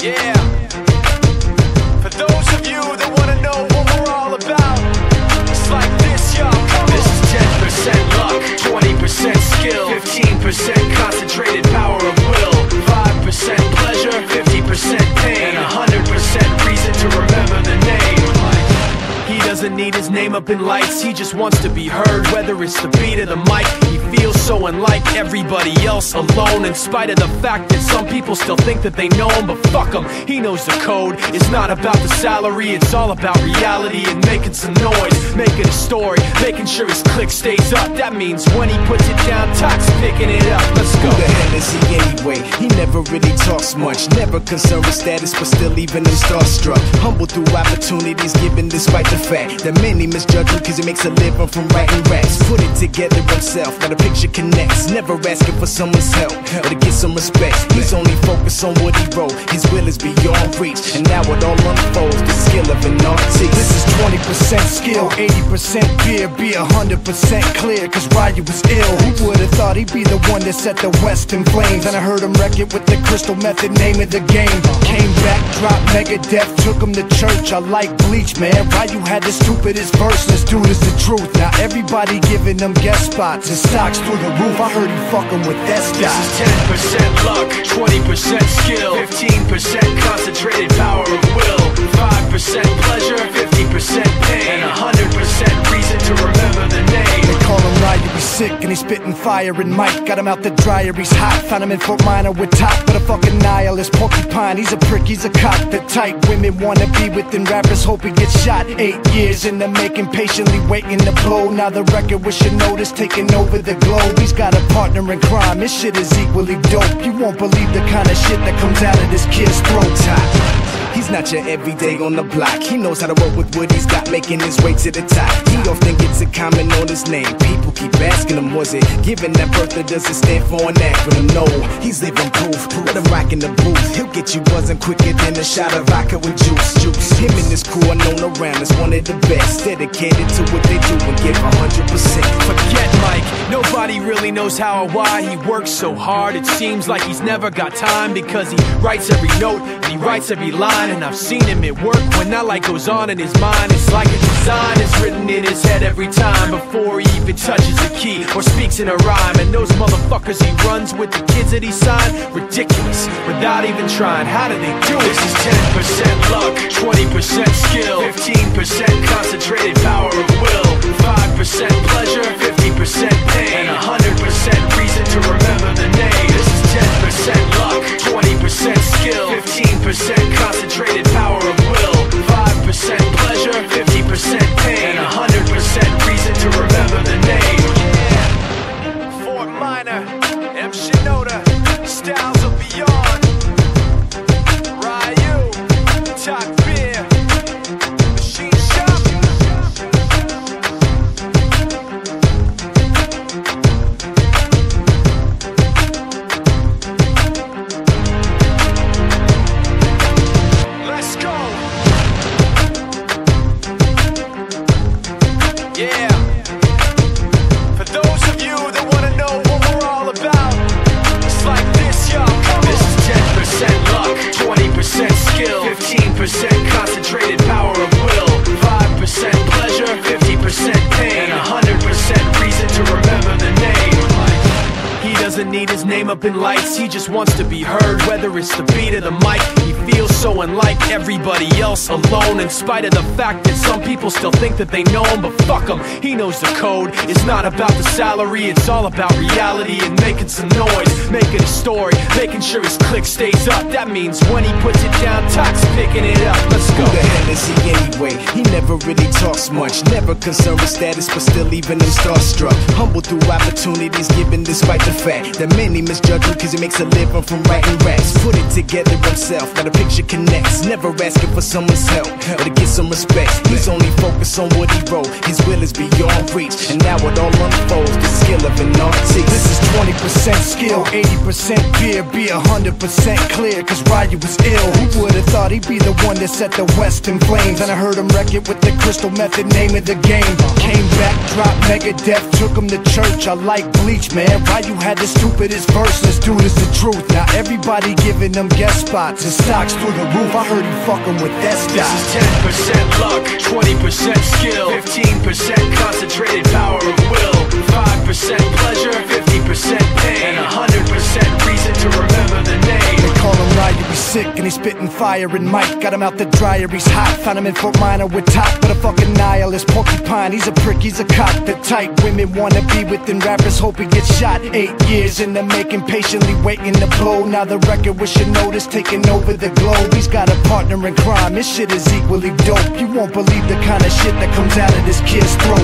Yeah. For those of you that wanna know what we're all about, it's like this, y'all. This is 10% luck, 20% skill, 15% concentrated power of will, 5% pleasure, 50% pain, and 100% reason to remember the name. He doesn't need his name up in lights, he just wants to be heard, whether it's the beat or the mic. He feels so unlike everybody else, alone, in spite of the fact that some people still think that they know him. But fuck him, he knows the code. It's not about the salary, it's all about reality and making some noise, making a story, making sure his click stays up. That means when he puts it down, Tox picking it up. Let's go. Who the hell is he anyway? He never really talks much, never concerned with status, but still even him starstruck. Humble through opportunities given despite the fact that many misjudge him cause he makes a living from writing raps. Put it together himself, now the picture connects, never asking for someone's help or to get some respect. He's only focused on what he wrote, his will is beyond reach, and now it all unfolds, the skill of an artist. This is 20% skill, 80% fear, be 100% clear, cause Ryu was ill. Who would've thought he'd be the one that set the West in flames? And I heard him wreck it with the Crystal Method, name of the game. Came back, dropped Megadeth, took him to church. I like Bleach, man. Ryu had the stupidest verse, this dude is the truth. Now everybody giving them guest spots and stocks through the roof. I heard he fucking with that stock. This is 10% luck, 20% skill, 15% concentrated power of will, 5% pleasure, 50% pain, and 100% reason to remember the name. They call him Ryu, he's sick and he's spitting fire. And Mike got him out the dryer, he's hot. Found him in Fort Minor with top, but a fucking nihilist porcupine. He's a prick, he's a cock. The type women wanna be within, rappers hope he gets shot. 8 years in the making, patiently waiting to blow. Now the record with your notice taking over the globe. He's got a partner in crime, this shit is equally dope. You won't believe the kind of shit that comes out of this kid's throat. He's not your everyday on the block. He knows how to work with what he's got, making his way to the top. He often gets a comment on his name. People keep asking him, was it given that birth or does it stand for an acronym? No, he's living proof. Let him rock in the booth. He'll get you buzzing quicker than a shot of vodka with juice. Him and his crew are known around as one of the best, dedicated to what they do and give 100%. Forget Mike, nobody really knows how or why he works so hard. It seems like he's never got time, because he writes every note and he writes every line. And I've seen him at work when that light goes on in his mind. It's like a design is written in his head every time, before he even touches a key or speaks in a rhyme. And those motherfuckers he runs with, the kids that he signed, ridiculous, without even trying. How do they do it? This is 10% luck, 20% skill, 15% concentrated power of will, 5% pleasure, 50% pain, and 100% reason to remember the name. This is 10% luck, 20% skill, 15% concentrated power of will, 5% pleasure, 50% pain, and 100% reason to remember the name. Yeah. Fort Minor, M. Shinoda, Styles of Beyond, Ryu, Top Beer, Machine Shop. Let's go. Yeah. For those of you that wanna know what we're all about, it's like this, y'all. This is 10% luck, 20% skill, 15% concentrated power of will, 5% pleasure, 50% pain, and 100% reason to remember the name. He doesn't need his name up in lights, he just wants to be heard, whether it's the beat or the mic. He feels so unlike everybody else, alone, in spite of the fact that some people still think that they know him. But fuck him, he knows the code. It's not about the salary, it's all about reality and making some noise, making a story, making sure his click stays up. That means when he puts it down, Tox picking it up. Let's go. Who the hell is he anyway? He never really talks much, never concerned with status, but still even him starstruck. Humble through opportunities given despite the fact that many misjudge him cause he makes a living from writing raps. Put it together himself, now the picture connects, never asking for someone's help or to get some respect. He's only focused on what he wrote, his will is beyond reach, and now it all unfolds, the skill of an artist. This is 20% skill, 80% fear, be 100% clear, cause Ryu was ill. Who would've thought he'd be the one that set the West in flames? And I heard him wreck it with the Crystal Method, name of the game. Came back, dropped Megadeth, took him to church. I like Bleach, man. Ryu had the stupidest verse, this dude is the truth. Now everybody giving them guest spots and stocks through the roof. I heard he fucking with that This stuff. is 10% luck, 20% skill, 15% concentrated power of will, 5% pleasure, 50% pain, and 100% reason to remember the name. They call him Ryder, he's sick and he's spitting fire. And Mike got him out the dryer, he's hot. Found him in Fort Minor with top, but a fucking nihilist. Porcupine, he's a prick, he's a cock. The type women wanna be within rappers, hope he gets shot. 8 years in the making, patiently waiting to blow. Now the record with your notice taking over the globe. He's got a partner in crime, his shit is equally dope. You won't believe the kind of shit that comes out of this kid's throat.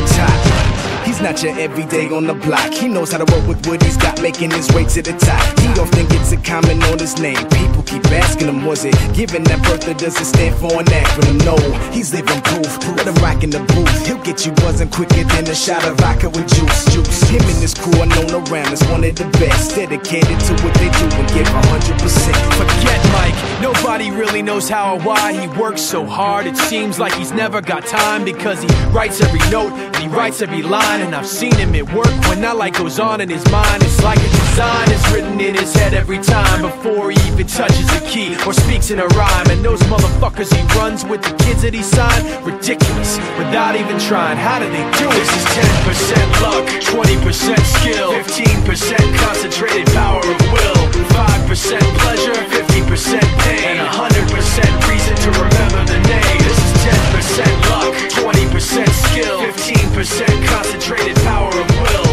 He's not your everyday on the block. He knows how to work with what he's got, making his way to the top. He often gets a comment on his name. People keep asking him, was it given that birth or does it stand for an acronym? No, he's living proof. Let him rock in the booth. He'll get you buzzing quicker than a shot of vodka with juice. Him and his crew are known around as one of the best, dedicated to what they do and give 100%. Forget Mike, nobody really knows how or why he works so hard. It seems like he's never got time because he writes every note and he writes every line. And I've seen him at work when that light goes on in his mind. It's like a design is written in his head every time before he even touches a key or speaks in a rhyme. And those motherfuckers he runs with, the kids that he signed, ridiculous, without even trying. How do they do it? This is 10% luck, 20% skill, 15% concentrated power of will, 5% pleasure, 50% pain, and 100% reason to remember the name. This is 10% luck, 20% skill, 15% concentrated power of will,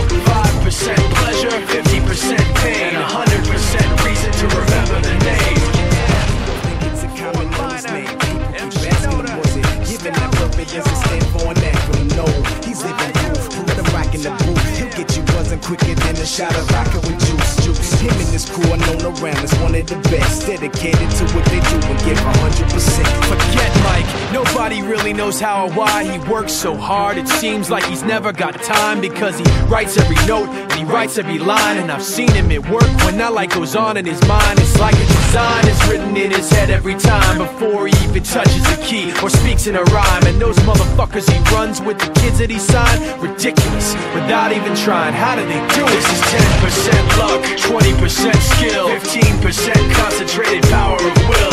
5% pleasure, 50% pain, and 100% reason to remember the name. It's a common on his name. People keep asking him, was it given that birth it doesn't stand for an acronym? No, he's living proof. Let him rock in the booth. He'll get you buzzing quicker than a shot of vodka with juice. Him and his crew are known around as one of the best, dedicated to what they do and give 100%. Forget Mike, nobody really knows how or why he works so hard. It seems like he's never got time because he writes every note and he writes every line. And I've seen him at work when that light goes on in his mind. It's like a design is written in his head every time before he even touches a key or speaks in a rhyme. And those motherfuckers he runs with, the kids that he signed, ridiculous, without even trying. How do they do it? This is 10% luck, 20% skill, 15% concentrated power of will,